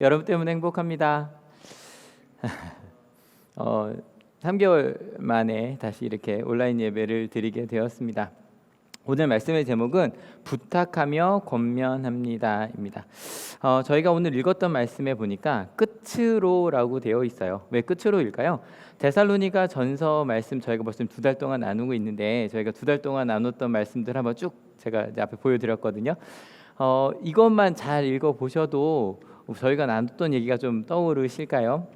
여러분 때문에 행복합니다. 3개월 만에 다시 이렇게 온라인 예배를 드리게 되었습니다. 오늘 말씀의 제목은 부탁하며 권면합니다입니다. 저희가 오늘 읽었던 말씀에 보니까 끝으로라고 되어 있어요. 왜 끝으로일까요? 데살로니가 전서 말씀 저희가 벌써 2달 동안 나누고 있는데, 저희가 2달 동안 나눴던 말씀들 한번 쭉 제가 이제 앞에 보여드렸거든요. 이것만 잘 읽어보셔도 저희가 나눴던 얘기가 좀 떠오르실까요?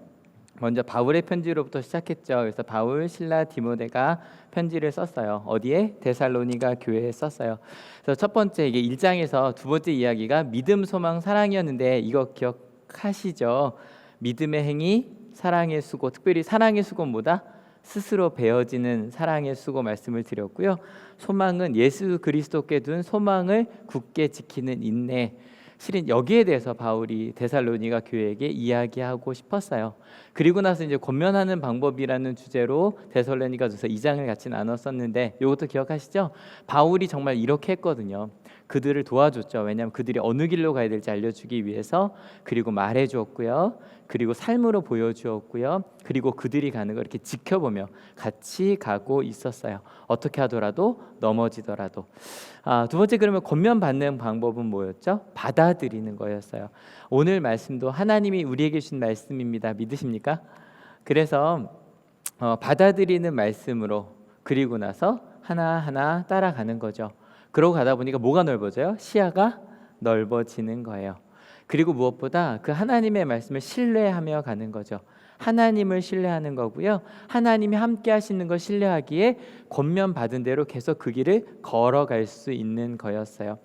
먼저 바울의 편지로부터 시작했죠. 그래서 바울, 실라, 디모데가 편지를 썼어요. 어디에? 데살로니가 교회에 썼어요. 그래서 첫 번째, 이게 1장에서 두 번째 이야기가 믿음, 소망, 사랑이었는데, 이거 기억하시죠? 믿음의 행위, 사랑의 수고, 특별히 사랑의 수고는 뭐다? 스스로 베어지는 사랑의 수고 말씀을 드렸고요. 소망은 예수 그리스도께 둔 소망을 굳게 지키는 인내. 실은 여기에 대해서 바울이 데살로니가 교회에게 이야기하고 싶었어요. 그리고 나서 이제 권면하는 방법이라는 주제로 데살로니가전서 2장을 같이 나눴었는데, 이것도 기억하시죠? 바울이 정말 이렇게 했거든요. 그들을 도와줬죠. 왜냐하면 그들이 어느 길로 가야 될지 알려주기 위해서. 그리고 말해주었고요. 그리고 삶으로 보여주었고요. 그리고 그들이 가는 걸 이렇게 지켜보며 같이 가고 있었어요. 어떻게 하더라도, 넘어지더라도. 두 번째, 그러면 권면받는 방법은 뭐였죠? 받아들이는 거였어요. 오늘 말씀도 하나님이 우리에게 주신 말씀입니다. 믿으십니까? 그래서 받아들이는 말씀으로, 그리고 나서 하나하나 따라가는 거죠. 그러고 가다 보니까 뭐가 넓어져요? 시야가 넓어지는 거예요. 그리고 무엇보다 그 하나님의 말씀을 신뢰하며 가는 거죠. 하나님을 신뢰하는 거고요. 하나님이 함께 하시는 걸 신뢰하기에 권면받은 대로 계속 그 길을 걸어갈 수 있는 거였어요.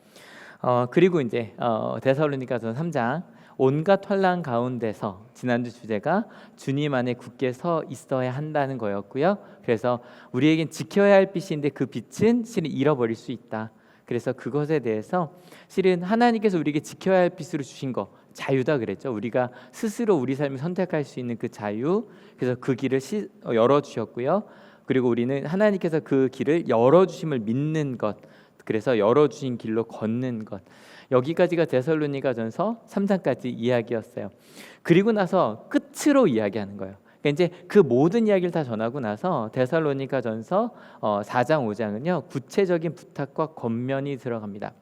그리고 이제 데살로니가서 3장, 온갖 환난 가운데서, 지난주 주제가 주님 안에 굳게 서 있어야 한다는 거였고요. 그래서 우리에겐 지켜야 할 빛인데 그 빛은 실은 잃어버릴 수 있다. 그래서 그것에 대해서 실은 하나님께서 우리에게 지켜야 할 빛으로 주신 거, 자유다 그랬죠. 우리가 스스로 우리 삶을 선택할 수 있는 그 자유, 그래서 그 길을 열어주셨고요. 그리고 우리는 하나님께서 그 길을 열어주심을 믿는 것, 그래서 열어주신 길로 걷는 것, 여기까지가 데살로니가전서 3장까지 이야기였어요. 그리고 나서 끝으로 이야기하는 거예요. 그러니까 이제 그 모든 이야기를 다 전하고 나서 데살로니가전서 4장 5장은요 구체적인 부탁과 권면이 들어갑니다.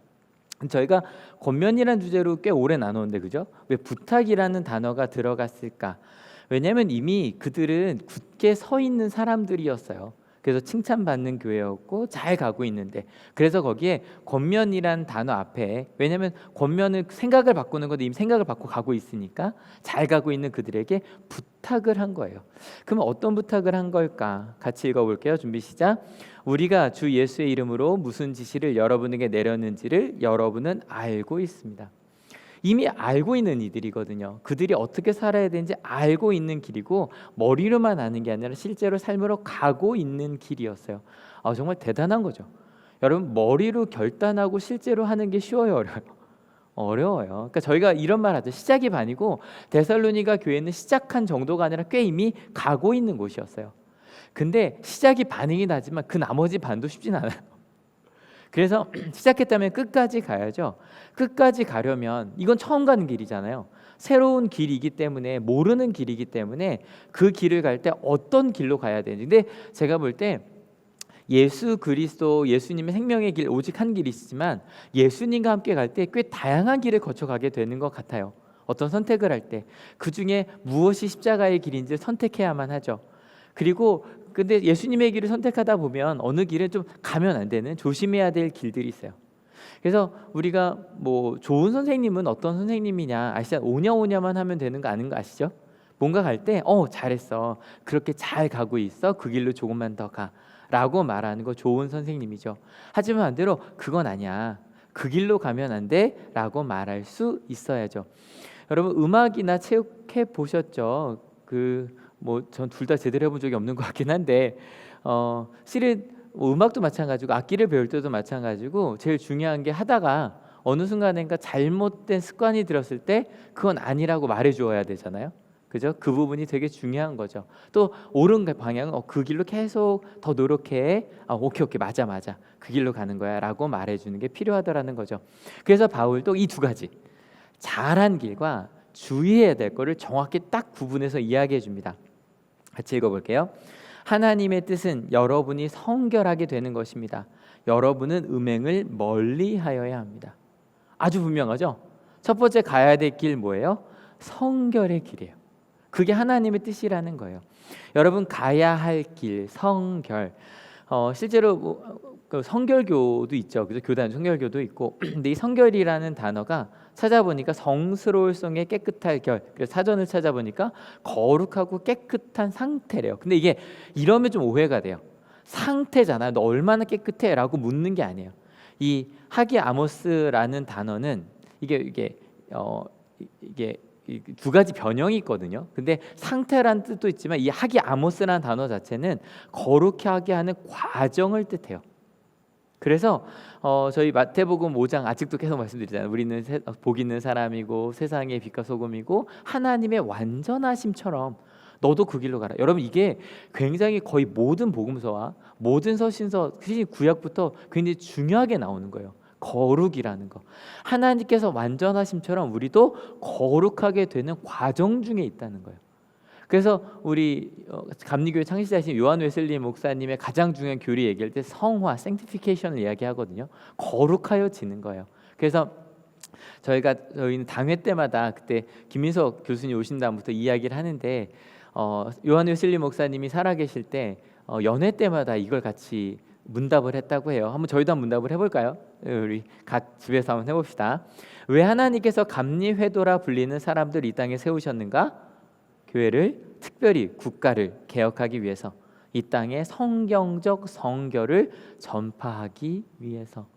저희가 권면이라는 주제로 꽤 오래 나눴는데, 그죠? 왜 부탁이라는 단어가 들어갔을까? 왜냐하면 이미 그들은 굳게 서 있는 사람들이었어요. 그래서 칭찬받는 교회였고 잘 가고 있는데, 그래서 거기에 권면이란 단어 앞에, 왜냐하면 권면은 생각을 바꾸는 건데 이미 생각을 바꾸고 가고 있으니까 잘 가고 있는 그들에게 부탁을 한 거예요. 그러면 어떤 부탁을 한 걸까? 같이 읽어볼게요. 준비 시작. 우리가 주 예수의 이름으로 무슨 지시를 여러분에게 내렸는지를 여러분은 알고 있습니다. 이미 알고 있는 이들이거든요. 그들이 어떻게 살아야 되는지 알고 있는 길이고, 머리로만 아는 게 아니라 실제로 삶으로 가고 있는 길이었어요. 정말 대단한 거죠. 여러분, 머리로 결단하고 실제로 하는 게 쉬워요, 어려워요? 어려워요. 그러니까 저희가 이런 말 하죠. 시작이 반이고, 데살로니가 교회는 시작한 정도가 아니라 꽤 이미 가고 있는 곳이었어요. 근데 시작이 반이긴 하지만 그 나머지 반도 쉽진 않아요. 그래서 시작했다면 끝까지 가야죠. 끝까지 가려면 이건 처음 가는 길이잖아요. 새로운 길이기 때문에, 모르는 길이기 때문에 그 길을 갈 때 어떤 길로 가야 되는지. 근데 제가 볼 때 예수 그리스도, 예수님의 생명의 길 오직 한 길이시지만 예수님과 함께 갈 때 꽤 다양한 길을 거쳐가게 되는 것 같아요. 어떤 선택을 할 때 그 중에 무엇이 십자가의 길인지 선택해야만 하죠. 그리고 근데 예수님의 길을 선택하다 보면 어느 길은 좀 가면 안 되는, 조심해야 될 길들이 있어요. 그래서 우리가 뭐 좋은 선생님은 어떤 선생님이냐 아시죠? 오냐오냐만 하면 되는 거 아는 거 아시죠? 뭔가 갈 때 잘했어, 그렇게 잘 가고 있어, 그 길로 조금만 더 가 라고 말하는 거 좋은 선생님이죠. 하지만 반대로 그건 아니야, 그 길로 가면 안 돼 라고 말할 수 있어야죠. 여러분, 음악이나 체육해 보셨죠? 전 둘 다 제대로 해본 적이 없는 것 같긴 한데, 실은 음악도 마찬가지고 악기를 배울 때도 마찬가지고 제일 중요한 게, 하다가 어느 순간인가 잘못된 습관이 들었을 때 그건 아니라고 말해주어야 되잖아요. 그죠? 그 부분이 되게 중요한 거죠. 또 옳은 방향은 그 길로 계속 더 노력해. 오케이 맞아 그 길로 가는 거야 라고 말해주는 게 필요하더라는 거죠. 그래서 바울도 이 두 가지, 잘한 길과 주의해야 될 거를 정확히 딱 구분해서 이야기해 줍니다. 같이 읽어볼게요. 하나님의 뜻은 여러분이 성결하게 되는 것입니다. 여러분은 음행을 멀리하여야 합니다. 아주 분명하죠? 첫 번째 가야 될 길 뭐예요? 성결의 길이에요. 그게 하나님의 뜻이라는 거예요. 여러분 가야 할 길, 성결. 실제로 그 성결교도 있죠. 그래서 교단 성결교도 있고. 근데 이 성결이라는 단어가 찾아보니까 성스러울 성의 깨끗할 결. 그래서 사전을 찾아보니까 거룩하고 깨끗한 상태래요. 근데 이게 이러면 좀 오해가 돼요. 상태잖아. 너 얼마나 깨끗해?라고 묻는 게 아니에요. 이 하기 아모스라는 단어는 이게 두 가지 변형이 있거든요. 근데 상태란 뜻도 있지만 이 하기 아모스라는 단어 자체는 거룩하게 하게 하는 과정을 뜻해요. 그래서 저희 마태복음 5장 아직도 계속 말씀드리잖아요. 우리는 복 있는 사람이고 세상의 빛과 소금이고 하나님의 완전하심처럼 너도 그 길로 가라. 여러분 이게 굉장히 거의 모든 복음서와 모든 서신서 구약부터 굉장히 중요하게 나오는 거예요. 거룩이라는 거. 하나님께서 완전하심처럼 우리도 거룩하게 되는 과정 중에 있다는 거예요. 그래서 우리 감리교회 창시자신 요한 웨슬리 목사님의 가장 중요한 교리 얘기할 때 성화, sanctification을 이야기하거든요. 거룩하여지는 거예요. 그래서 저희는 당회 때마다 그때 김민석 교수님 오신 다음부터 이야기를 하는데 요한 웨슬리 목사님이 살아계실 때 연회 때마다 이걸 같이 문답을 했다고 해요. 한번 저희도 한번 문답을 해볼까요? 우리 각 집에서 한번 해봅시다. 왜 하나님께서 감리회도라 불리는 사람들 이 땅에 세우셨는가? 교회를 특별히 국가를 개혁하기 위해서 이 땅에 성경적 성결을 전파하기 위해서.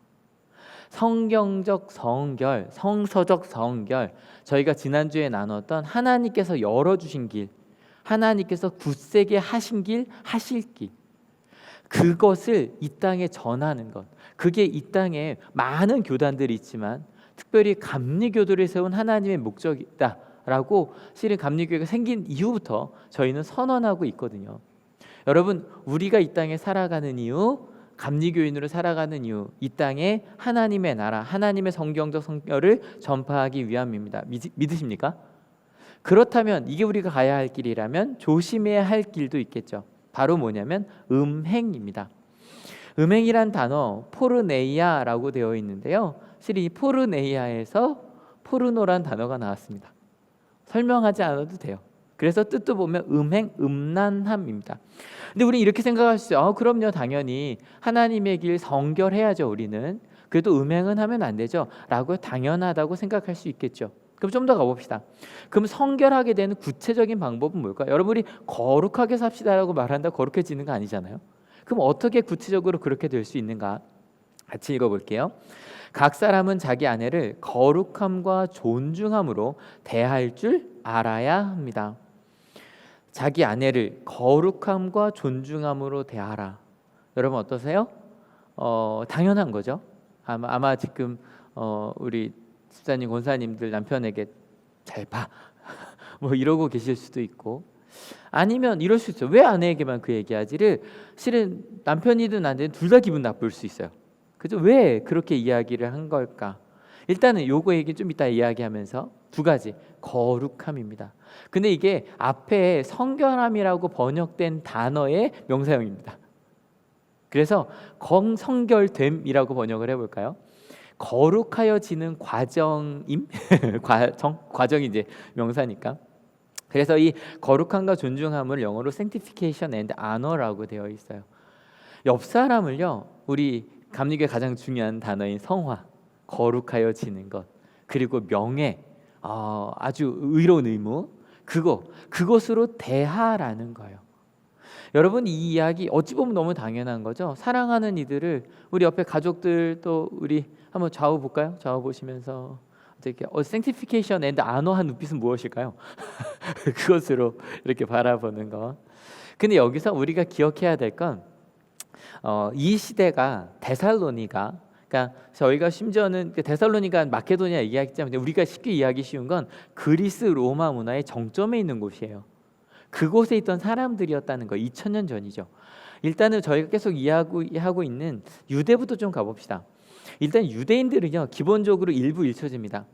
성경적 성결, 성서적 성결, 저희가 지난주에 나눴던 하나님께서 열어주신 길, 하나님께서 굳세게 하신 길, 하실 길, 그것을 이 땅에 전하는 것. 그게 이 땅에 많은 교단들이 있지만 특별히 감리교도를 세운 하나님의 목적이다 라고 실은 감리교회가 생긴 이후부터 저희는 선언하고 있거든요. 여러분 우리가 이 땅에 살아가는 이유, 감리교인으로 살아가는 이유, 이 땅에 하나님의 나라, 하나님의 성경적 성결을 전파하기 위함입니다. 믿으십니까? 그렇다면 이게 우리가 가야 할 길이라면 조심해야 할 길도 있겠죠. 바로 뭐냐면 음행입니다. 음행이란 단어 포르네이아라고 되어 있는데요. 실은 이 포르네이아에서 포르노란 단어가 나왔습니다. 설명하지 않아도 돼요. 그래서 뜻도 보면 음행, 음란함입니다. 근데 우리 이렇게 생각할 수 있어요. 그럼요, 당연히 하나님의 길 성결해야죠. 우리는 그래도 음행은 하면 안 되죠 라고 당연하다고 생각할 수 있겠죠. 그럼 좀 더 가봅시다. 그럼 성결하게 되는 구체적인 방법은 뭘까요? 여러분 우리 거룩하게 삽시다라고 말한다 거룩해지는 거 아니잖아요. 그럼 어떻게 구체적으로 그렇게 될 수 있는가? 같이 읽어볼게요. 각 사람은 자기 아내를 거룩함과 존중함으로 대할 줄 알아야 합니다. 자기 아내를 거룩함과 존중함으로 대하라. 여러분 어떠세요? 당연한 거죠. 아마 지금 우리 집사님, 권사님들 남편에게 잘 봐. 뭐 이러고 계실 수도 있고 아니면 이럴 수 있어요. 왜 아내에게만 그 얘기하지를 실은 남편이든 아내든 둘 다 기분 나쁠 수 있어요. 그죠? 왜 그렇게 이야기를 한 걸까? 일단은 요거 얘기 좀 이따 이야기하면서 두 가지 거룩함입니다. 근데 이게 앞에 성결함이라고 번역된 단어의 명사형입니다. 그래서 성결됨이라고 번역을 해볼까요? 거룩하여지는 과정임 과정이 이제 명사니까. 그래서 이 거룩함과 존중함을 영어로 sanctification and honor라고 되어 있어요. 옆 사람을요, 우리 감리교의 가장 중요한 단어인 성화, 거룩하여지는 것, 그리고 명예, 아주 의로운 의무, 그것으로 대하라는 거예요. 여러분 이 이야기 어찌 보면 너무 당연한 거죠. 사랑하는 이들을 우리 옆에 가족들 또 우리 한번 좌우 볼까요? 좌우 보시면서 이렇게 sanctification and honor한 눈빛은 무엇일까요? 그것으로 이렇게 바라보는 거. 근데 여기서 우리가 기억해야 될 건 이 시대가 데살로니가, 그러니까 저희가 심지어는 데살로니가 마케도니아 얘기하기 때문에 우리가 쉽게 이해하기 쉬운 건 그리스 로마 문화의 정점에 있는 곳이에요. 그곳에 있던 사람들이었다는 거. 2000년 전이죠. 일단은 저희가 계속 이해하고 있는 유대부터 좀 가봅시다. 일단 유대인들은요 기본적으로 일부 일처제입니다.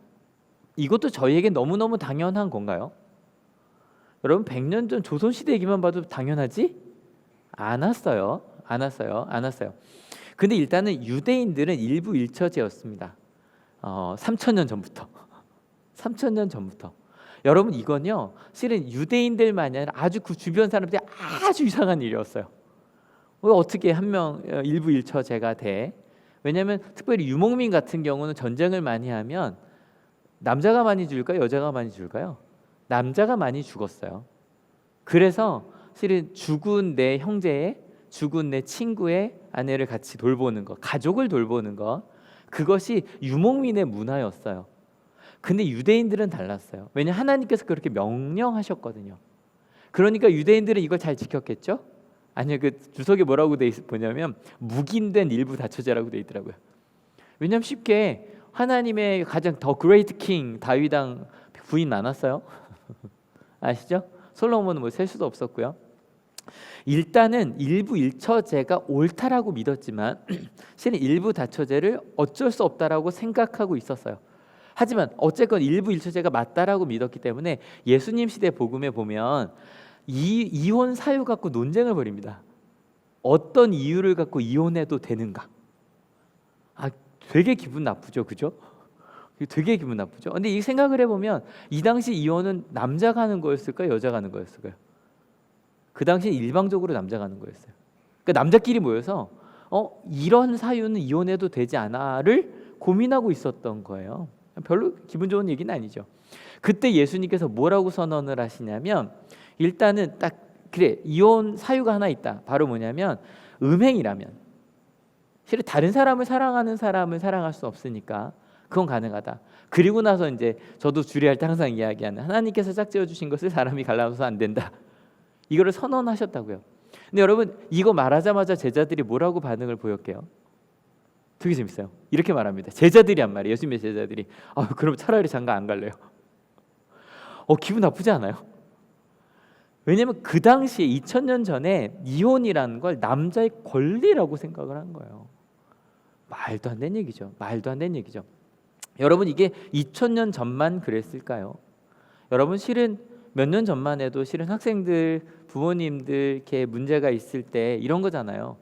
이것도 저희에게 너무너무 당연한 건가요? 여러분 100년 전 조선시대 얘기만 봐도 당연하지? 않았어요. 근데 일단은 유대인들은 일부 일처제였습니다. 3,000년 전부터. 3,000년 전부터. 여러분 이건요. 실은 유대인들만이 아니라 아주 그 주변 사람들이 아주 이상한 일이었어요. 왜 어떻게 한 명 일부 일처제가 돼? 왜냐하면 특별히 유목민 같은 경우는 전쟁을 많이 하면 남자가 많이 죽을까요? 여자가 많이 죽을까요? 남자가 많이 죽었어요. 그래서 실은 죽은 내 형제의, 죽은 내 친구의 아내를 같이 돌보는 거, 가족을 돌보는 거, 그것이 유목민의 문화였어요. 근데 유대인들은 달랐어요. 왜냐 하나님께서 그렇게 명령하셨거든요. 그러니까 유대인들은 이걸 잘 지켰겠죠? 아니요, 그 주석에 뭐라고 돼 있냐면 묵인된 일부 다처제라고 돼 있더라고요. 왜냐하면 쉽게 하나님의 가장 더 그레이트 킹 다윗 왕 부인 많았어요. 아시죠? 솔로몬은 뭐 셀 수도 없었고요. 일단은 일부 일처제가 옳다라고 믿었지만 실은 일부 다처제를 어쩔 수 없다라고 생각하고 있었어요. 하지만 어쨌건 일부 일처제가 맞다라고 믿었기 때문에 예수님 시대 복음에 보면 이혼 사유 갖고 논쟁을 벌입니다. 어떤 이유를 갖고 이혼해도 되는가? 되게 기분 나쁘죠, 그죠? 되게 기분 나쁘죠. 근데 이 생각을 해보면 이 당시 이혼은 남자가 하는 거였을까요, 여자가 하는 거였을까요? 그 당시 일방적으로 남자가 하는 거였어요. 그러니까 남자끼리 모여서 이런 사유는 이혼해도 되지 않아를 고민하고 있었던 거예요. 별로 기분 좋은 얘기는 아니죠. 그때 예수님께서 뭐라고 선언을 하시냐면 일단은 딱 그래, 이혼 사유가 하나 있다. 바로 뭐냐면 음행이라면, 실은 다른 사람을 사랑하는 사람을 사랑할 수 없으니까 그건 가능하다. 그리고 나서 이제 저도 주례할 때 항상 이야기하는 하나님께서 짝지어 주신 것을 사람이 갈라서 안 된다. 이거를 선언하셨다고요. 근데 여러분 이거 말하자마자 제자들이 뭐라고 반응을 보였게요? 되게 재밌어요. 이렇게 말합니다. 제자들이 한 말이에요. 예수님의 제자들이 그럼 차라리 장가 안 갈래요. 기분 나쁘지 않아요? 왜냐하면 그 당시에 2000년 전에 이혼이라는 걸 남자의 권리라고 생각을 한 거예요. 말도 안 되는 얘기죠. 여러분 이게 2000년 전만 그랬을까요? 여러분 실은 몇 년 전만 해도 실은 학생들, 부모님들 이렇게 문제가 있을 때 이런 거잖아요.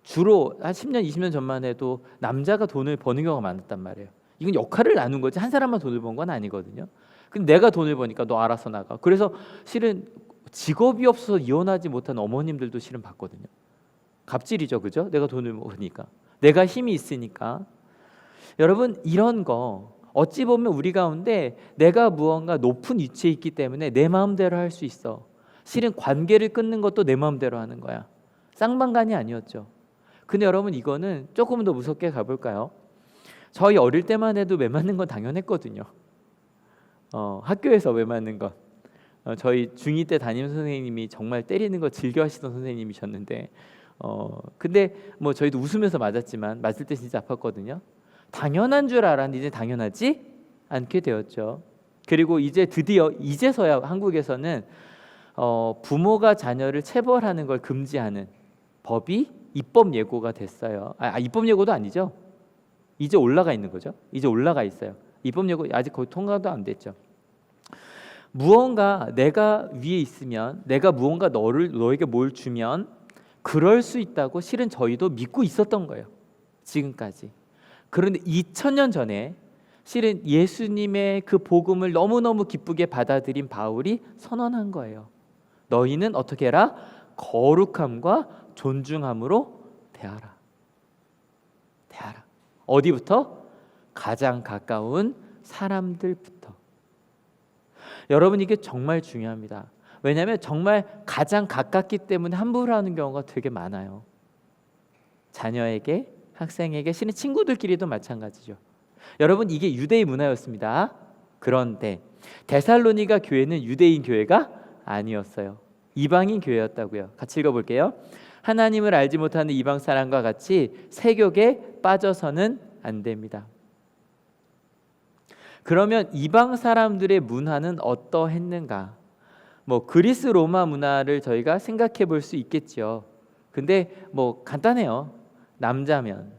주로 한 10년, 20년 전만 해도 남자가 돈을 버는 경우가 많았단 말이에요. 이건 역할을 나눈 거지 한 사람만 돈을 번 건 아니거든요. 근데 내가 돈을 버니까 너 알아서 나가. 그래서 실은 직업이 없어서 이혼하지 못한 어머님들도 실은 봤거든요. 갑질이죠, 그죠? 내가 돈을 버니까, 내가 힘이 있으니까. 여러분 이런 거 어찌 보면 우리 가운데 내가 무언가 높은 위치에 있기 때문에 내 마음대로 할 수 있어. 실은 관계를 끊는 것도 내 마음대로 하는 거야. 쌍방간이 아니었죠. 근데 여러분 이거는 조금 더 무섭게 가볼까요? 저희 어릴 때만 해도 매 맞는 건 당연했거든요. 학교에서 매 맞는 것. 저희 중2 때 담임 선생님이 정말 때리는 거 즐겨하시던 선생님이셨는데 근데 뭐 저희도 웃으면서 맞았지만 맞을 때 진짜 아팠거든요. 당연한 줄 알았는데 이제 당연하지 않게 되었죠. 그리고 이제 드디어 이제서야 한국에서는 부모가 자녀를 체벌하는 걸 금지하는 법이 입법 예고가 됐어요. 입법 예고도 아니죠. 이제 올라가 있는 거죠. 이제 올라가 있어요. 입법 예고 아직 거의 통과도 안 됐죠. 무언가 내가 위에 있으면, 내가 무언가 너에게 뭘 주면 그럴 수 있다고 실은 저희도 믿고 있었던 거예요. 지금까지. 그런데 2000년 전에 실은 예수님의 그 복음을 너무너무 기쁘게 받아들인 바울이 선언한 거예요. 너희는 어떻게 해라? 거룩함과 존중함으로 대하라. 어디부터? 가장 가까운 사람들부터. 여러분 이게 정말 중요합니다. 왜냐하면 정말 가장 가깝기 때문에 함부로 하는 경우가 되게 많아요. 자녀에게, 학생에게, 실은 친구들끼리도 마찬가지죠. 여러분 이게 유대의 문화였습니다. 그런데 데살로니가 교회는 유대인 교회가 아니었어요. 이방인 교회였다고요. 같이 읽어볼게요. 하나님을 알지 못하는 이방 사람과 같이 세욕에 빠져서는 안 됩니다. 그러면 이방 사람들의 문화는 어떠했는가? 뭐 그리스 로마 문화를 저희가 생각해 볼 수 있겠죠. 근데 뭐 간단해요. 남자면,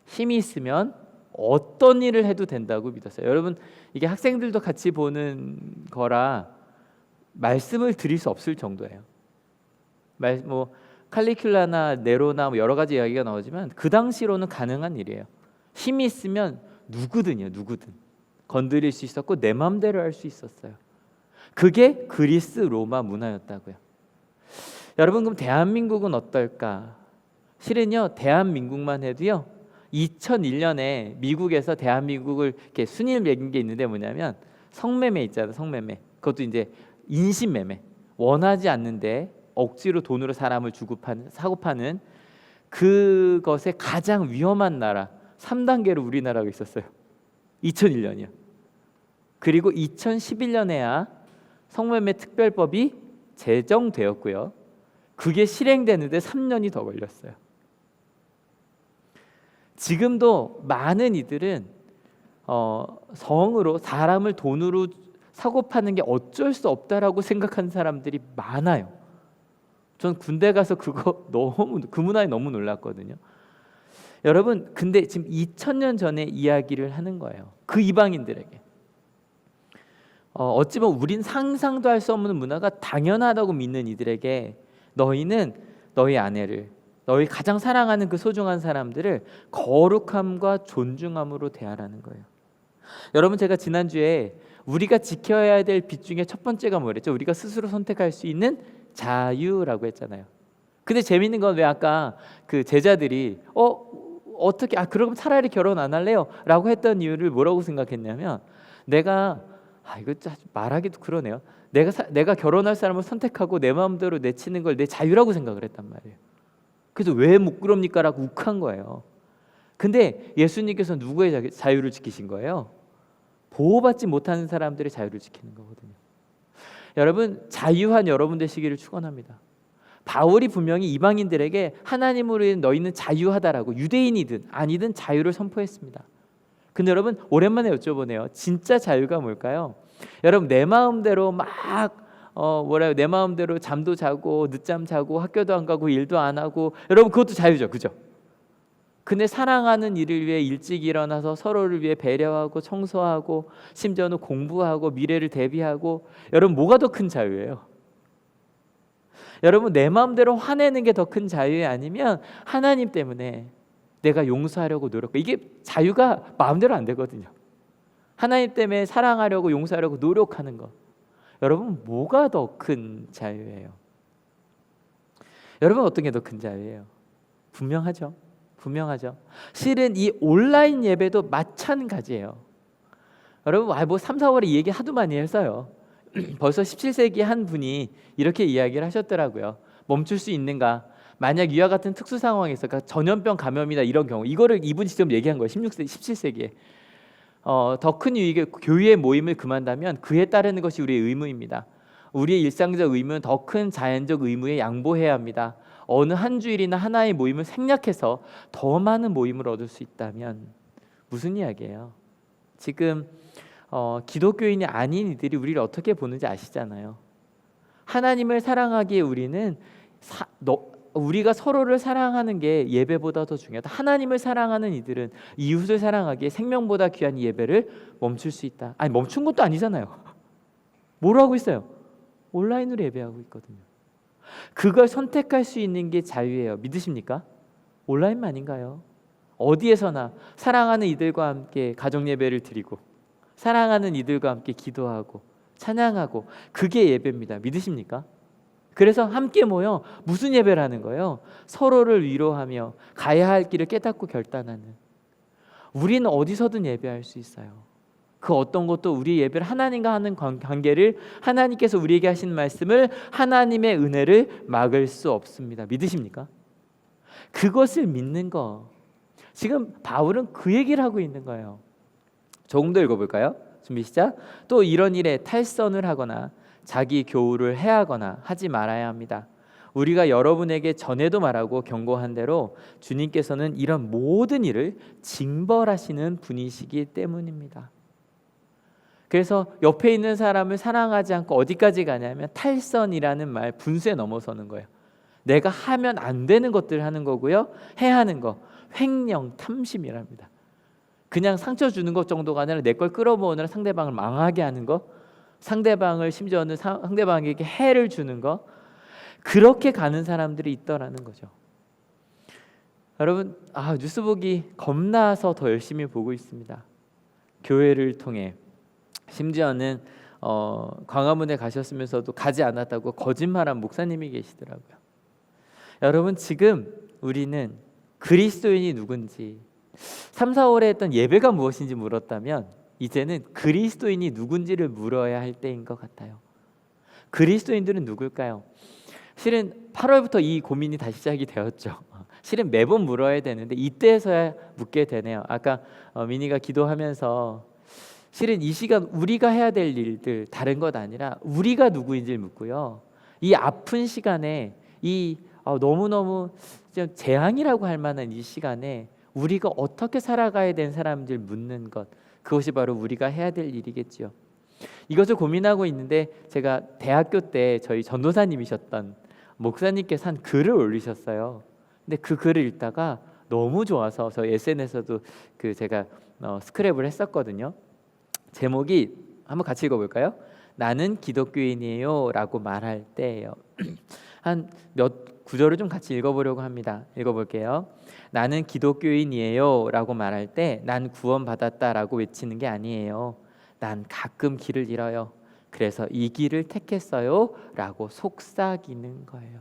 힘이 있으면 어떤 일을 해도 된다고 믿었어요. 여러분, 이게 학생들도 같이 보는 거라 말씀을 드릴 수 없을 정도예요. 뭐 칼리큘라나 네로나 뭐 여러 가지 이야기가 나오지만 그 당시로는 가능한 일이에요. 힘이 있으면 누구든 건드릴 수 있었고 내 마음대로 할 수 있었어요. 그게 그리스 로마 문화였다고요. 여러분, 그럼 대한민국은 어떨까? 실은요, 대한민국만 해도요, 2001년에 미국에서 대한민국을 이렇게 순위를 매긴 게 있는데 뭐냐면 성매매 있잖아요. 성매매. 그것도 이제 인신매매. 원하지 않는데 억지로 돈으로 사람을 사고 파는 그것의 가장 위험한 나라 3단계로 우리나라가 있었어요. 2001년이요. 그리고 2011년에야 성매매 특별법이 제정되었고요. 그게 실행되는데 3년이 더 걸렸어요. 지금도 많은 이들은 성으로 사람을 돈으로 사고 파는 게 어쩔 수 없다라고 생각하는 사람들이 많아요. 전 군대 가서 그 문화에 너무 놀랐거든요. 여러분, 근데 지금 2000년 전에 이야기를 하는 거예요. 그 이방인들에게. 어찌 보면 우린 상상도 할 수 없는 문화가 당연하다고 믿는 이들에게 너희는 너희 아내를, 너희 가장 사랑하는 그 소중한 사람들을 거룩함과 존중함으로 대하라는 거예요. 여러분, 제가 지난주에 우리가 지켜야 될 빛 중에 첫 번째가 뭐랬죠? 우리가 스스로 선택할 수 있는 자유라고 했잖아요. 근데 재밌는 건 왜 아까 그 제자들이 어떻게 그럼 차라리 결혼 안 할래요? 라고 했던 이유를 뭐라고 생각했냐면 이거 말하기도 그러네요. 내가 결혼할 사람을 선택하고 내 마음대로 내치는 걸 내 자유라고 생각을 했단 말이에요. 그래서 왜 못 그럽니까? 라고 욱한 거예요. 근데 예수님께서 누구의 자유를 지키신 거예요? 보호받지 못하는 사람들의 자유를 지키는 거거든요. 여러분, 자유한 여러분 되시기를 축원합니다. 바울이 분명히 이방인들에게 하나님으로 인해 너희는 자유하다라고, 유대인이든 아니든 자유를 선포했습니다. 근데 여러분, 오랜만에 여쭤보네요. 진짜 자유가 뭘까요? 여러분, 내 마음대로 내 마음대로 잠도 자고 늦잠 자고 학교도 안 가고 일도 안 하고, 여러분 그것도 자유죠, 그죠? 근데 사랑하는 이를 위해 일찍 일어나서 서로를 위해 배려하고 청소하고 심지어는 공부하고 미래를 대비하고, 여러분 뭐가 더 큰 자유예요? 여러분, 내 마음대로 화내는 게 더 큰 자유예요? 아니면 하나님 때문에 내가 용서하려고 노력해? 이게 자유가 마음대로 안 되거든요. 하나님 때문에 사랑하려고 용서하려고 노력하는 것, 여러분 뭐가 더 큰 자유예요? 여러분, 어떤 게 더 큰 자유예요? 분명하죠. 실은 이 온라인 예배도 마찬가지예요. 여러분, 뭐 3, 4월에 얘기 하도 많이 했어요. 벌써 17세기 한 분이 이렇게 이야기를 하셨더라고요. 멈출 수 있는가? 만약 이와 같은 특수 상황에서, 그러니까 전염병 감염이나 이런 경우, 이거를 이분이 직접 얘기한 거예요. 17세기에. 더 큰 유익의 교회의 모임을 금한다면 그에 따르는 것이 우리의 의무입니다. 우리의 일상적 의무는 더 큰 자연적 의무에 양보해야 합니다. 어느 한 주일이나 하나의 모임을 생략해서 더 많은 모임을 얻을 수 있다면, 무슨 이야기예요? 지금 기독교인이 아닌 이들이 우리를 어떻게 보는지 아시잖아요. 하나님을 사랑하기에 우리는 우리가 서로를 사랑하는 게 예배보다 더 중요하다. 하나님을 사랑하는 이들은 이웃을 사랑하기에 생명보다 귀한 이 예배를 멈출 수 있다. 아니, 멈춘 것도 아니잖아요. 뭘 하고 있어요? 온라인으로 예배하고 있거든요. 그걸 선택할 수 있는 게 자유예요. 믿으십니까? 온라인만인가요? 어디에서나 사랑하는 이들과 함께 가정 예배를 드리고, 사랑하는 이들과 함께 기도하고 찬양하고, 그게 예배입니다. 믿으십니까? 그래서 함께 모여 무슨 예배를 하는 거예요? 서로를 위로하며 가야 할 길을 깨닫고 결단하는. 우리는 어디서든 예배할 수 있어요. 그 어떤 것도 우리 예배를 하나님과 하는 관계를, 하나님께서 우리에게 하신 말씀을, 하나님의 은혜를 막을 수 없습니다. 믿으십니까? 그것을 믿는 거. 지금 바울은 그 얘기를 하고 있는 거예요. 조금 더 읽어볼까요? 준비 시작. 또 이런 일에 탈선을 하거나 자기 교우를 해하거나 하지 말아야 합니다. 우리가 여러분에게 전에도 말하고 경고한 대로 주님께서는 이런 모든 일을 징벌하시는 분이시기 때문입니다. 그래서 옆에 있는 사람을 사랑하지 않고 어디까지 가냐면 탈선이라는 말, 분수에 넘어서는 거예요. 내가 하면 안 되는 것들을 하는 거고요. 해야 하는 거, 횡령, 탐심이랍니다. 그냥 상처 주는 것 정도가 아니라 내 걸 끌어모으느라 상대방을 망하게 하는 거, 상대방을 심지어는 상대방에게 해를 주는 거, 그렇게 가는 사람들이 있더라는 거죠. 여러분, 뉴스 보기 겁나서 더 열심히 보고 있습니다. 교회를 통해 심지어는 광화문에 가셨으면서도 가지 않았다고 거짓말한 목사님이 계시더라고요. 여러분, 지금 우리는 그리스도인이 누군지 3, 4월에 했던 예배가 무엇인지 물었다면 이제는 그리스도인이 누군지를 물어야 할 때인 것 같아요. 그리스도인들은 누굴까요? 실은 8월부터 이 고민이 다시 시작이 되었죠. 실은 매번 물어야 되는데 이때서야 묻게 되네요. 아까 미니가 기도하면서 실은 이 시간 우리가 해야 될 일들 다른 것 아니라 우리가 누구인지를 묻고요. 이 아픈 시간에 이 너무너무 재앙이라고 할 만한 이 시간에 우리가 어떻게 살아가야 되는 사람들 묻는 것, 그것이 바로 우리가 해야 될 일이겠죠. 이것을 고민하고 있는데 제가 대학교 때 저희 전도사님이셨던 목사님께서 한 글을 올리셨어요. 근데 그 글을 읽다가 너무 좋아서 저희 SNS에서도 제가 스크랩을 했었거든요. 제목이 한번 같이 읽어볼까요? 나는 기독교인이에요 라고 말할 때예요. 한 몇 구절을 좀 같이 읽어보려고 합니다. 읽어볼게요. 나는 기독교인이에요 라고 말할 때 난 구원받았다 라고 외치는 게 아니에요. 난 가끔 길을 잃어요. 그래서 이 길을 택했어요 라고 속삭이는 거예요.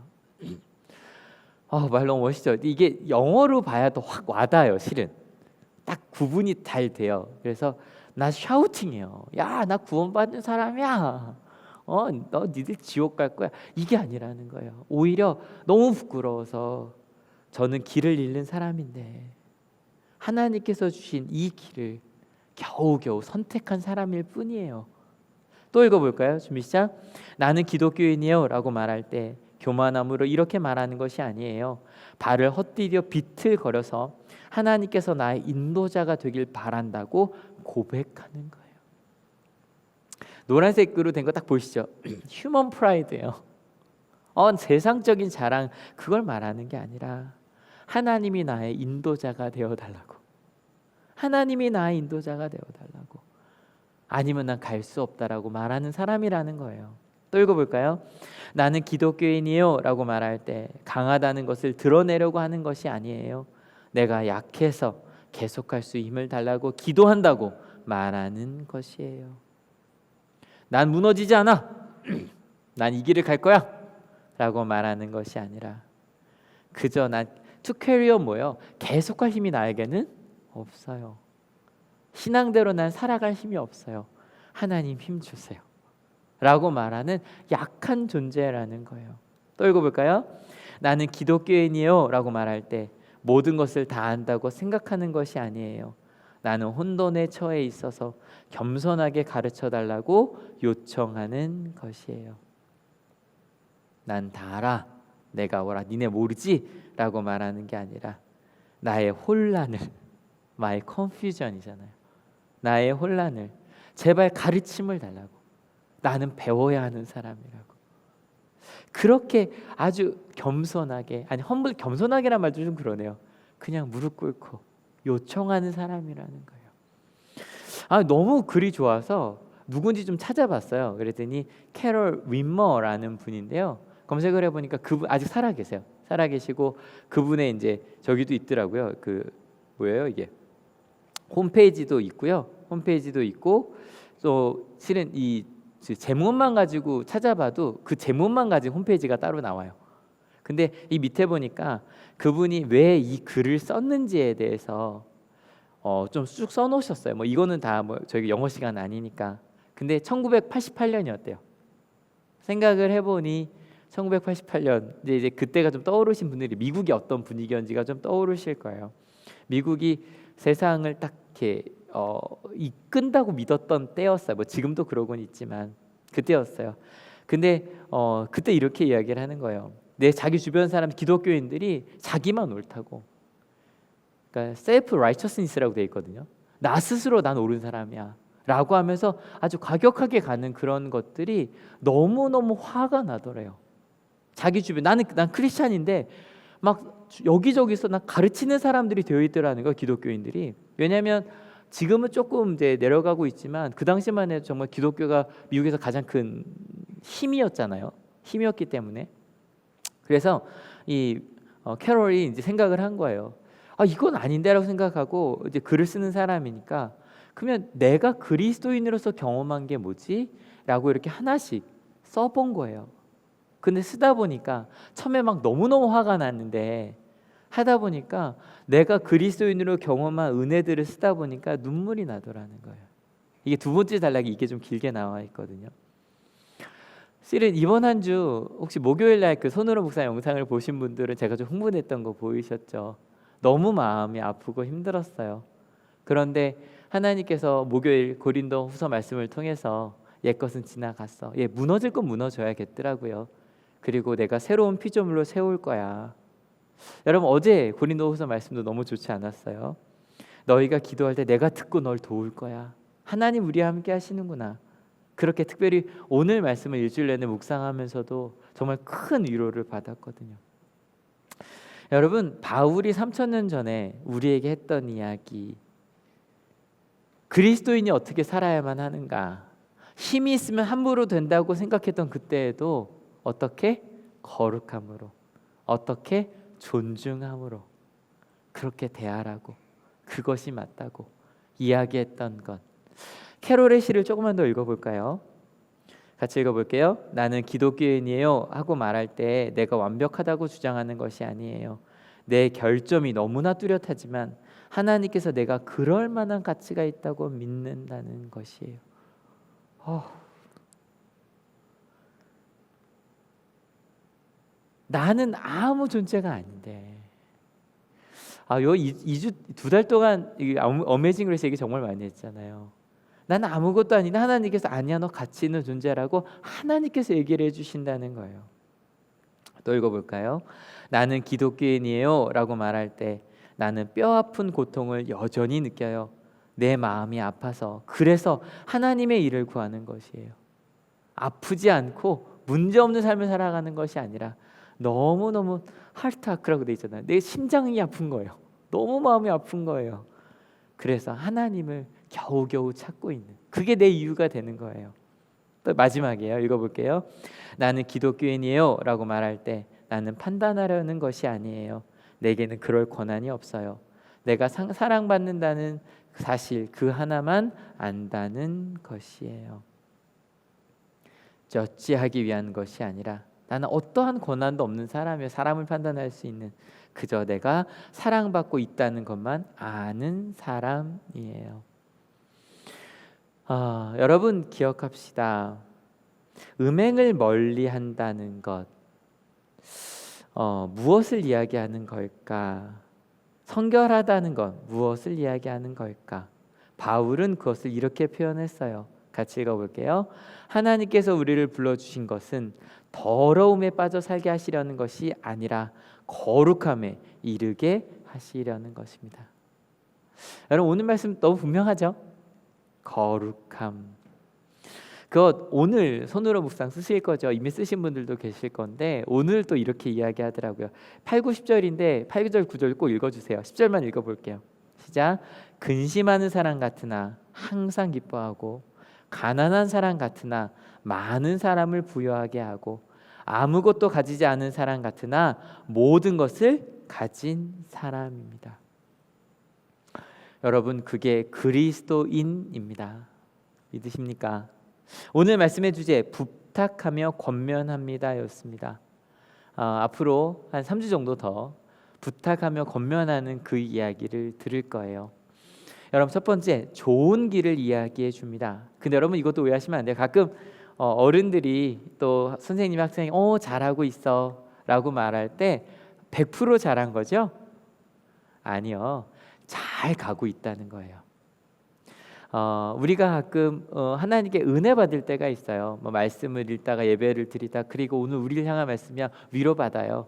말 너무 멋있죠. 이게 영어로 봐야 더 확 와닿아요. 실은 딱 구분이 잘 돼요. 그래서 나 샤우팅해요. 야, 나 구원받는 사람이야. 너 니들 지옥 갈 거야. 이게 아니라는 거예요. 오히려 너무 부끄러워서 저는 길을 잃는 사람인데 하나님께서 주신 이 길을 겨우겨우 선택한 사람일 뿐이에요. 또 읽어볼까요? 준비 시작. 나는 기독교인이에요 라고 말할 때 교만함으로 이렇게 말하는 것이 아니에요. 발을 헛디뎌 비틀거려서 하나님께서 나의 인도자가 되길 바란다고 고백하는 거예요. 노란색으로 된 거 딱 보시죠. 휴먼 프라이드예요. 세상적인 자랑, 그걸 말하는 게 아니라 하나님이 나의 인도자가 되어달라고, 하나님이 나의 인도자가 되어달라고, 아니면 난 갈 수 없다라고 말하는 사람이라는 거예요. 또 읽어볼까요? 나는 기독교인이에요 라고 말할 때 강하다는 것을 드러내려고 하는 것이 아니에요. 내가 약해서 계속할 수 힘을 달라고 기도한다고 말하는 것이에요. 난 무너지지 않아. 난 이 길을 갈 거야 라고 말하는 것이 아니라 그저 난 to carry on 뭐예요? 계속할 힘이 나에게는 없어요. 신앙대로 난 살아갈 힘이 없어요. 하나님 힘 주세요 라고 말하는 약한 존재라는 거예요. 또 읽어볼까요? 나는 기독교인이에요 라고 말할 때 모든 것을 다 안다고 생각하는 것이 아니에요. 나는 혼돈에 처해 있어서 겸손하게 가르쳐달라고 요청하는 것이에요. 난 다 알아. 내가 뭐라 니네 모르지? 라고 말하는 게 아니라 나의 혼란을, my confusion이잖아요. 나의 혼란을 제발 가르침을 달라고. 나는 배워야 하는 사람이라고. 그렇게 아주 겸손하게, 아니 겸손하게란 말도 좀 그러네요. 그냥 무릎 꿇고 요청하는 사람이라는 거예요. 너무 글이 좋아서 누군지 좀 찾아봤어요. 그랬더니 캐럴 윈머라는 분인데요. 검색을 해보니까 그분 아직 살아계세요. 살아계시고 그분의 이제 저기도 있더라고요. 뭐예요 이게? 홈페이지도 있고요. 홈페이지도 있고 또 실은 이 제목만 가지고 찾아봐도 그 제목만 가진 홈페이지가 따로 나와요. 근데 이 밑에 보니까 그분이 왜 이 글을 썼는지에 대해서 좀 쑥 써놓으셨어요. 이거는 다 저희 영어 시간 아니니까. 근데 1988년이었대요. 생각을 해보니 1988년 이제 그때가 좀 떠오르신 분들이 미국이 어떤 분위기였는지가 좀 떠오르실 거예요. 미국이 세상을 딱 이렇게 이끈다고 믿었던 때였어요. 지금도 그러고는 있지만 그때였어요. 근데 그때 이렇게 이야기를 하는 거예요. 자기 주변 사람 기독교인들이 자기만 옳다고, 그러니까 셀프 라이처스니스라고 돼 있거든요. 나 스스로 난 옳은 사람이야 라고 하면서 아주 과격하게 가는 그런 것들이 너무너무 화가 나더래요. 자기 주변 난 크리스찬인데 막 여기저기서 난 가르치는 사람들이 되어 있더라는 거예요. 기독교인들이. 왜냐하면 지금은 조금 이제 내려가고 있지만 그 당시만 해도 정말 기독교가 미국에서 가장 큰 힘이었잖아요. 힘이었기 때문에. 그래서 이 캐롤이 이제 생각을 한 거예요. 이건 아닌데라고 생각하고 이제 글을 쓰는 사람이니까 그러면 내가 그리스도인으로서 경험한 게 뭐지? 라고 이렇게 하나씩 써본 거예요. 근데 쓰다 보니까 처음에 막 너무너무 화가 났는데 하다 보니까 내가 그리스도인으로 경험한 은혜들을 쓰다 보니까 눈물이 나더라는 거예요. 이게 두 번째 단락이 이게 좀 길게 나와 있거든요. 실은 이번 한 주 혹시 목요일 날 그 손으로 묵상 영상을 보신 분들은 제가 좀 흥분했던 거 보이셨죠? 너무 마음이 아프고 힘들었어요. 그런데 하나님께서 목요일 고린도 후서 말씀을 통해서 옛것은 지나갔어. 무너질 건 무너져야겠더라고요. 그리고 내가 새로운 피조물로 세울 거야. 여러분 어제 고린도후서 말씀도 너무 좋지 않았어요? 너희가 기도할 때 내가 듣고 널 도울 거야. 하나님 우리와 함께 하시는구나. 그렇게 특별히 오늘 말씀을 일주일 내내 묵상하면서도 정말 큰 위로를 받았거든요. 여러분 바울이 3000년 전에 우리에게 했던 이야기, 그리스도인이 어떻게 살아야만 하는가, 힘이 있으면 함부로 된다고 생각했던 그때에도 어떻게? 거룩함으로, 어떻게? 존중함으로 그렇게 대하라고, 그것이 맞다고 이야기했던 것. 캐롤의 시를 조금만 더 읽어볼까요? 같이 읽어볼게요. 나는 기독교인이에요 하고 말할 때 내가 완벽하다고 주장하는 것이 아니에요. 내 결점이 너무나 뚜렷하지만 하나님께서 내가 그럴 만한 가치가 있다고 믿는다는 것이에요. 나는 아무 존재가 아닌데. 요 2주 2달 동안 어메이징 그레이스 얘기 정말 많이 했잖아요. 나는 아무것도 아니다. 하나님께서 아니야 너 가치 있는 존재라고 하나님께서 얘기를 해주신다는 거예요. 또 읽어볼까요? 나는 기독교인이에요 라고 말할 때 나는 뼈아픈 고통을 여전히 느껴요. 내 마음이 아파서, 그래서 하나님의 일을 구하는 것이에요. 아프지 않고 문제없는 삶을 살아가는 것이 아니라 너무너무 하트아크라고 돼 있잖아요. 내 심장이 아픈 거예요. 너무 마음이 아픈 거예요. 그래서 하나님을 겨우겨우 찾고 있는, 그게 내 이유가 되는 거예요. 또 마지막이에요. 읽어볼게요. 나는 기독교인이에요 라고 말할 때 나는 판단하려는 것이 아니에요. 내게는 그럴 권한이 없어요. 내가 사랑받는다는 사실 그 하나만 안다는 것이에요. 어찌하기 위한 것이 아니라 나는 어떠한 권한도 없는 사람이에요. 사람을 판단할 수 있는, 그저 내가 사랑받고 있다는 것만 아는 사람이에요. 여러분 기억합시다. 음행을 멀리한다는 것, 무엇을 이야기하는 걸까? 성결하다는 것, 무엇을 이야기하는 걸까? 바울은 그것을 이렇게 표현했어요. 같이 읽어볼게요. 하나님께서 우리를 불러주신 것은 더러움에 빠져 살게 하시려는 것이 아니라 거룩함에 이르게 하시려는 것입니다. 여러분 오늘 말씀 너무 분명하죠? 거룩함. 그것 오늘 손으로 묵상 쓰실 거죠? 이미 쓰신 분들도 계실 건데 오늘 또 이렇게 이야기하더라고요. 8, 9, 10절인데 8절, 9절 꼭 읽어주세요. 10절만 읽어볼게요. 시작. 근심하는 사람 같으나 항상 기뻐하고 가난한 사람 같으나 많은 사람을 부유하게 하고 아무것도 가지지 않은 사람 같으나 모든 것을 가진 사람입니다. 여러분 그게 그리스도인입니다. 믿으십니까? 오늘 말씀의 주제 부탁하며 권면합니다 였습니다. 앞으로 한 3주 정도 더 부탁하며 권면하는 그 이야기를 들을 거예요. 여러분 첫 번째 좋은 길을 이야기해 줍니다. 근데 여러분 이것도 오해하시면 안 돼요. 가끔 어른들이 또 선생님 학생이 잘하고 있어 라고 말할 때 100% 잘한 거죠? 아니요. 잘 가고 있다는 거예요. 우리가 가끔 하나님께 은혜 받을 때가 있어요. 말씀을 읽다가 예배를 드리다 그리고 오늘 우리를 향한 말씀이야 위로받아요.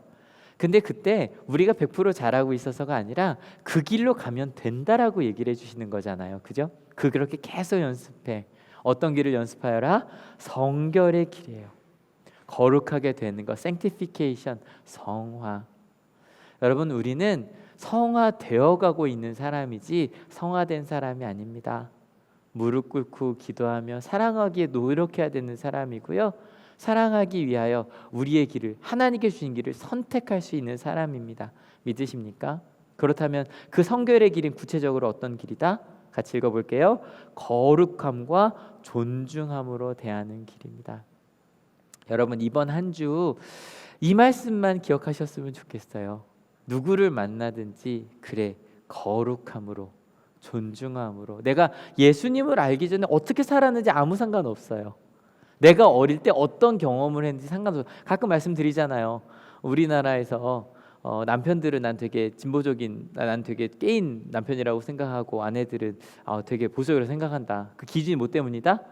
근데 그때 우리가 100% 잘하고 있어서가 아니라 그 길로 가면 된다라고 얘기를 해주시는 거잖아요. 그죠? 그렇게 계속 연습해. 어떤 길을 연습하여라? 성결의 길이에요. 거룩하게 되는 것, sanctification, 성화. 여러분 우리는 성화되어 가고 있는 사람이지 성화된 사람이 아닙니다. 무릎 꿇고 기도하며 사랑하기에 노력해야 되는 사람이고요. 사랑하기 위하여 우리의 길을, 하나님께 주신 길을 선택할 수 있는 사람입니다. 믿으십니까? 그렇다면 그 성결의 길은 구체적으로 어떤 길이다? 같이 읽어볼게요. 거룩함과 존중함으로 대하는 길입니다. 여러분, 이번 한 주 이 말씀만 기억하셨으면 좋겠어요. 누구를 만나든지 그래, 거룩함으로, 존중함으로. 내가 예수님을 알기 전에 어떻게 살았는지 아무 상관없어요. 내가 어릴 때 어떤 경험을 했는지 상관없어요. 가끔 말씀드리잖아요. 우리나라에서 남편들은 난 되게 진보적인, 난 되게 깨인 남편이라고 생각하고 아내들은 되게 보수적으로 생각한다. 그 기준이 뭐 때문이다?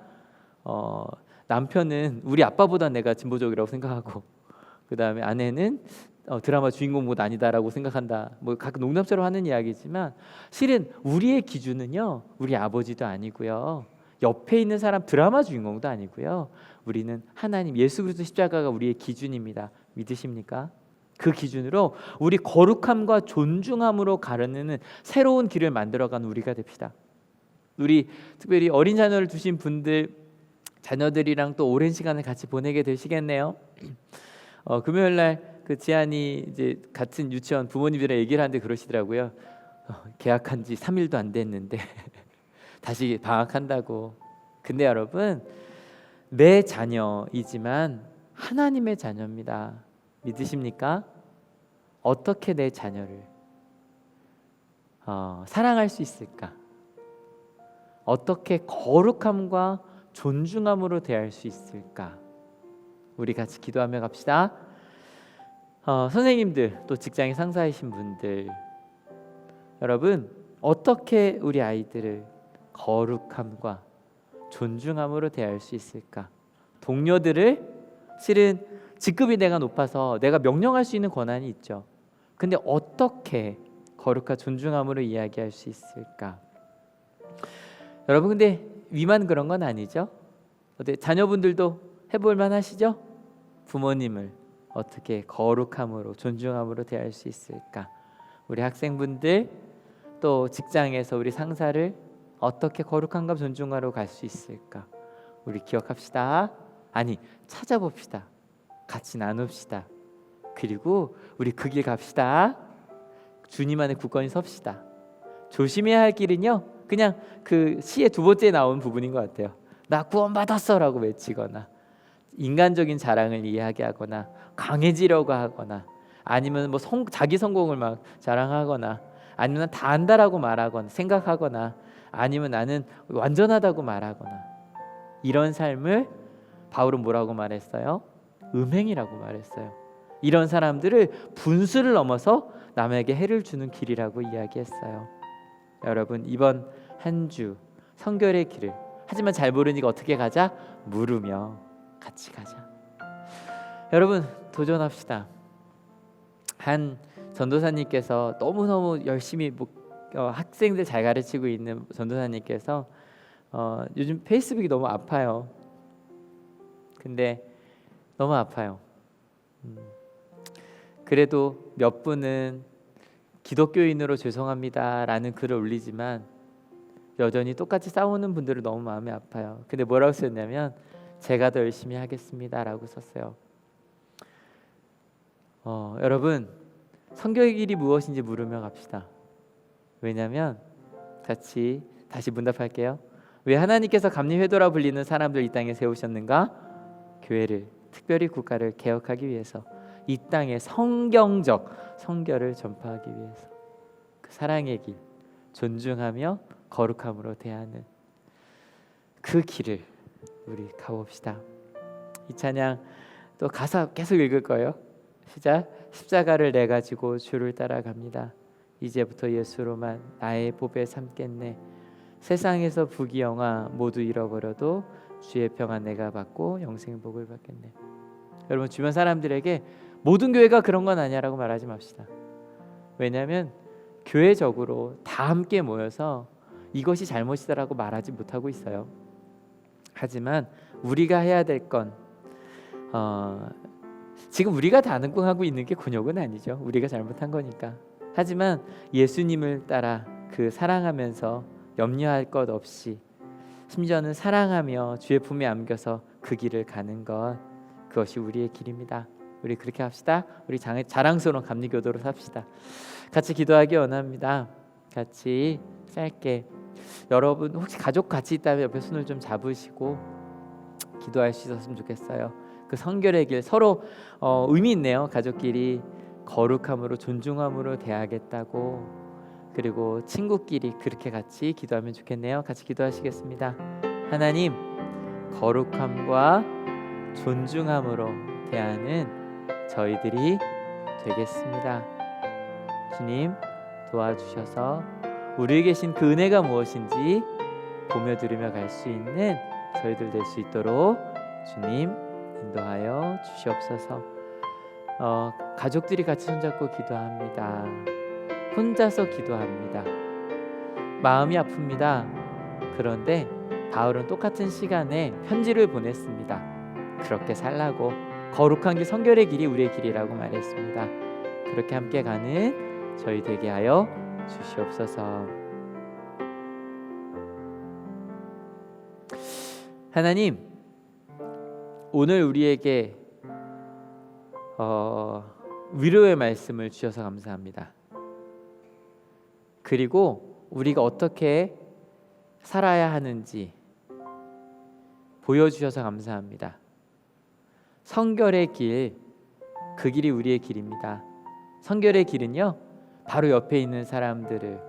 남편은 우리 아빠보다 내가 진보적이라고 생각하고, 그 다음에 아내는 드라마 주인공보다 아니다라고 생각한다. 뭐 가끔 농담처럼 하는 이야기지만 실은 우리의 기준은요, 우리 아버지도 아니고요, 옆에 있는 사람 드라마 주인공도 아니고요, 우리는 하나님 예수 그리스도 십자가가 우리의 기준입니다. 믿으십니까? 그 기준으로 우리 거룩함과 존중함으로 가르는 새로운 길을 만들어가는 우리가 됩시다. 우리 특별히 어린 자녀를 두신 분들, 자녀들이랑 또 오랜 시간을 같이 보내게 되시겠네요. 금요일 날 그 지안이 이제 같은 유치원 부모님들이랑 얘기를 하는데 그러시더라고요. 계약한 지 3일도 안 됐는데 다시 방학한다고. 근데 여러분, 내 자녀이지만 하나님의 자녀입니다. 믿으십니까? 어떻게 내 자녀를 사랑할 수 있을까? 어떻게 거룩함과 존중함으로 대할 수 있을까? 우리 같이 기도하며 갑시다. 선생님들, 또 직장에 상사이신 분들, 여러분, 어떻게 우리 아이들을 거룩함과 존중함으로 대할 수 있을까? 동료들을, 실은 직급이 내가 높아서 내가 명령할 수 있는 권한이 있죠. 근데 어떻게 거룩과 존중함으로 이야기할 수 있을까? 여러분, 근데 위만 그런 건 아니죠? 어때, 자녀분들도 해볼 만하시죠? 부모님을 어떻게 거룩함으로, 존중함으로 대할 수 있을까? 우리 학생분들, 또 직장에서 우리 상사를 어떻게 거룩함과 존중하러 갈 수 있을까? 우리 기억합시다. 아니, 찾아봅시다. 같이 나눕시다. 그리고 우리 그 길 갑시다. 주님 안에 굳건히 섭시다. 조심해야 할 길은요, 그냥 그 시의 두 번째 나온 부분인 것 같아요. 나 구원받았어 라고 외치거나, 인간적인 자랑을 이야기하거나, 강해지려고 하거나, 아니면 뭐 자기 성공을 막 자랑하거나, 아니면 다 안다라고 말하거나 생각하거나, 아니면 나는 완전하다고 말하거나, 이런 삶을 바울은 뭐라고 말했어요? 음행이라고 말했어요. 이런 사람들을 분수를 넘어서 남에게 해를 주는 길이라고 이야기했어요. 여러분, 이번 한 주 성결의 길을, 하지만 잘 모르니까 어떻게 가자? 물으며 같이 가자. 여러분, 도전합시다. 한 전도사님께서 너무너무 열심히 학생들 잘 가르치고 있는 전도사님께서 요즘 페이스북이 너무 아파요. 근데 너무 아파요. 그래도 몇 분은 기독교인으로 죄송합니다 라는 글을 올리지만 여전히 똑같이 싸우는 분들은 너무 마음이 아파요. 근데 뭐라고 썼냐면, 제가 더 열심히 하겠습니다 라고 썼어요. 여러분, 성경의 길이 무엇인지 물으며 갑시다. 왜냐하면 같이 다시 문답할게요. 왜 하나님께서 감리회도라 불리는 사람들 이 땅에 세우셨는가? 교회를, 특별히 국가를 개혁하기 위해서, 이 땅에 성경적 성결을 전파하기 위해서, 그 사랑의 길, 존중하며 거룩함으로 대하는 그 길을 우리 가봅시다. 이 찬양 또 가사 계속 읽을 거예요. 시작. 십자가를 내 가지고 주를 따라갑니다. 이제부터 예수로만 나의 보배 삼겠네. 세상에서 부귀영화 모두 잃어버려도 주의 평안 내가 받고 영생복을 받겠네. 여러분, 주변 사람들에게 모든 교회가 그런 건 아니야라고 말하지 맙시다. 왜냐하면 교회적으로 다 함께 모여서 이것이 잘못이다라고 말하지 못하고 있어요. 하지만 우리가 해야 될 건, 지금 우리가 다 능궁하고 있는 게 곤욕은 아니죠. 우리가 잘못한 거니까. 하지만 예수님을 따라 그 사랑하면서 염려할 것 없이 심지어는 사랑하며 주의 품에 안겨서 그 길을 가는 것, 그것이 우리의 길입니다. 우리 그렇게 합시다. 우리 자랑스러운 감리교도로 삽시다. 같이 기도하기 원합니다. 같이 짧게, 여러분 혹시 가족 같이 있다면 옆에 손을 좀 잡으시고 기도할 수 있었으면 좋겠어요. 그 성결의 길, 서로 의미 있네요. 가족끼리 거룩함으로 존중함으로 대하겠다고. 그리고 친구끼리 그렇게 같이 기도하면 좋겠네요. 같이 기도하시겠습니다. 하나님, 거룩함과 존중함으로 대하는 저희들이 되겠습니다. 주님, 도와주셔서 우리에게 계신 그 은혜가 무엇인지 보며 들으며 갈 수 있는 저희들 될 수 있도록 주님 인도하여 주시옵소서. 가족들이 같이 손잡고 기도합니다. 혼자서 기도합니다. 마음이 아픕니다. 그런데 바울은 똑같은 시간에 편지를 보냈습니다. 그렇게 살라고, 거룩한 길, 성결의 길이 우리의 길이라고 말했습니다. 그렇게 함께 가는 저희 되게 하여 주시옵소서. 하나님, 오늘 우리에게 위로의 말씀을 주셔서 감사합니다. 그리고 우리가 어떻게 살아야 하는지 보여주셔서 감사합니다. 성결의 길, 그 길이 우리의 길입니다. 성결의 길은요, 바로 옆에 있는 사람들을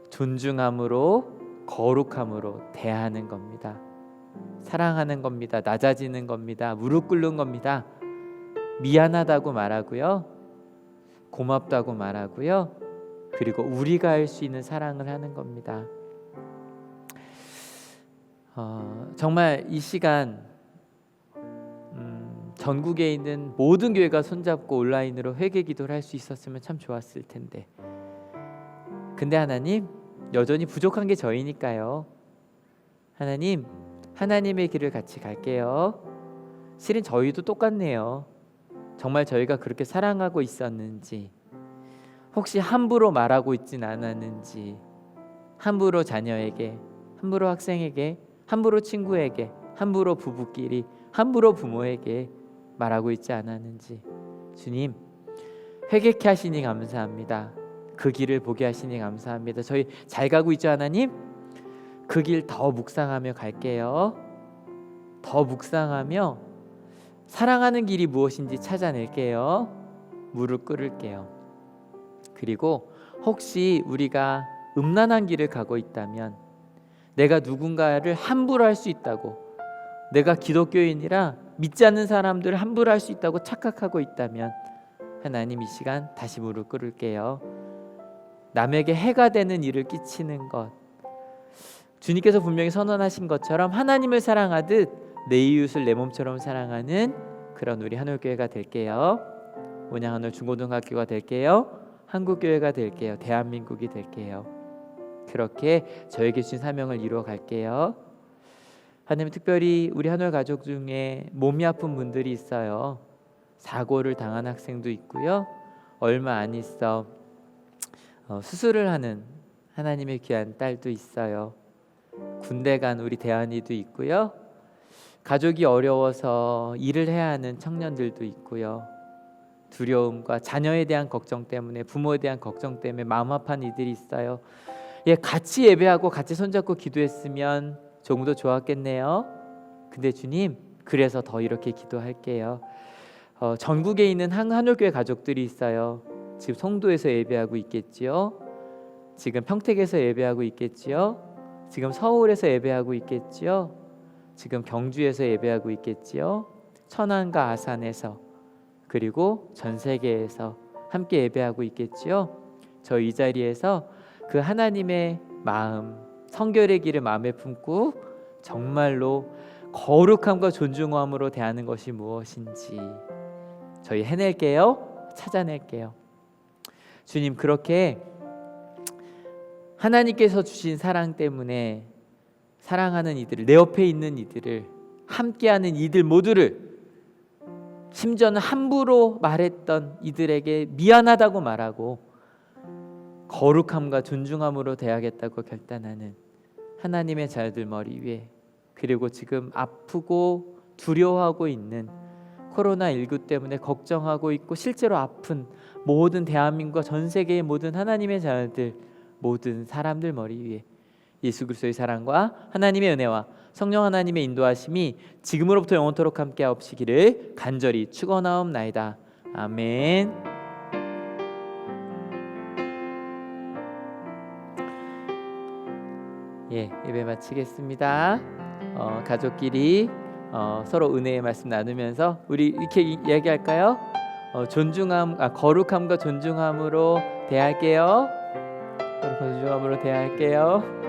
존중함으로, 거룩함으로 대하는 겁니다. 사랑하는 겁니다. 낮아지는 겁니다. 무릎 꿇는 겁니다. 미안하다고 말하고요, 고맙다고 말하고요, 그리고 우리가 할 수 있는 사랑을 하는 겁니다. 정말 이 시간 전국에 있는 모든 교회가 손잡고 온라인으로 회개 기도를 할 수 있었으면 참 좋았을 텐데, 근데 하나님, 여전히 부족한 게 저희니까요. 하나님, 하나님의 길을 같이 갈게요. 실은 저희도 똑같네요. 정말 저희가 그렇게 사랑하고 있었는지, 혹시 함부로 말하고 있진 않았는지, 함부로 자녀에게, 함부로 학생에게, 함부로 친구에게, 함부로 부부끼리, 함부로 부모에게 말하고 있지 않았는지, 주님, 회개케 하시니 감사합니다. 그 길을 보게 하시니 감사합니다. 저희 잘 가고 있죠, 하나님? 그 길 더 묵상하며 갈게요. 더 묵상하며 사랑하는 길이 무엇인지 찾아낼게요. 무릎 꿇을게요. 그리고 혹시 우리가 음란한 길을 가고 있다면, 내가 누군가를 함부로 할 수 있다고, 내가 기독교인이라 믿지 않는 사람들을 함부로 할 수 있다고 착각하고 있다면, 하나님, 이 시간 다시 무릎 꿇을게요. 남에게 해가 되는 일을 끼치는 것, 주님께서 분명히 선언하신 것처럼 하나님을 사랑하듯 내 이웃을 내 몸처럼 사랑하는 그런 우리 한올교회가 될게요. 온양 한올 중고등학교가 될게요. 한국교회가 될게요. 대한민국이 될게요. 그렇게 저에게 주신 사명을 이루어 갈게요. 하나님, 특별히 우리 한올 가족 중에 몸이 아픈 분들이 있어요. 사고를 당한 학생도 있고요, 얼마 안 있어 수술을 하는 하나님의 귀한 딸도 있어요. 군대 간 우리 대한이도 있고요, 가족이 어려워서 일을 해야 하는 청년들도 있고요, 두려움과 자녀에 대한 걱정 때문에, 부모에 대한 걱정 때문에 마음 아파하는 이들이 있어요. 같이 예배하고 같이 손잡고 기도했으면 조금 더 좋았겠네요. 근데 주님, 그래서 더 이렇게 기도할게요. 전국에 있는 한올교회 가족들이 있어요. 지금 송도에서 예배하고 있겠지요, 지금 평택에서 예배하고 있겠지요, 지금 서울에서 예배하고 있겠지요, 지금 경주에서 예배하고 있겠지요, 천안과 아산에서, 그리고 전 세계에서 함께 예배하고 있겠지요. 저 이 자리에서 그 하나님의 마음, 성결의 길을 마음에 품고 정말로 거룩함과 존중함으로 대하는 것이 무엇인지 저희 해낼게요. 찾아낼게요. 주님, 그렇게 하나님께서 주신 사랑 때문에 사랑하는 이들을, 내 옆에 있는 이들을, 함께하는 이들 모두를 심지어는 함부로 말했던 이들에게 미안하다고 말하고 거룩함과 존중함으로 대하겠다고 결단하는 하나님의 자녀들 머리 위에, 그리고 지금 아프고 두려워하고 있는 코로나19 때문에 걱정하고 있고 실제로 아픈 모든 대한민국과 전 세계의 모든 하나님의 자녀들, 모든 사람들 머리 위에 예수 그리스도의 사랑과 하나님의 은혜와 성령 하나님의 인도하심이 지금으로부터 영원토록 함께 하옵시기를 간절히 축원하옵나이다. 아멘. 예배 마치겠습니다. 가족끼리 서로 은혜의 말씀 나누면서 우리 이렇게 이야기할까요? 거룩함과 존중함으로 대할게요. 존중함으로 대할게요.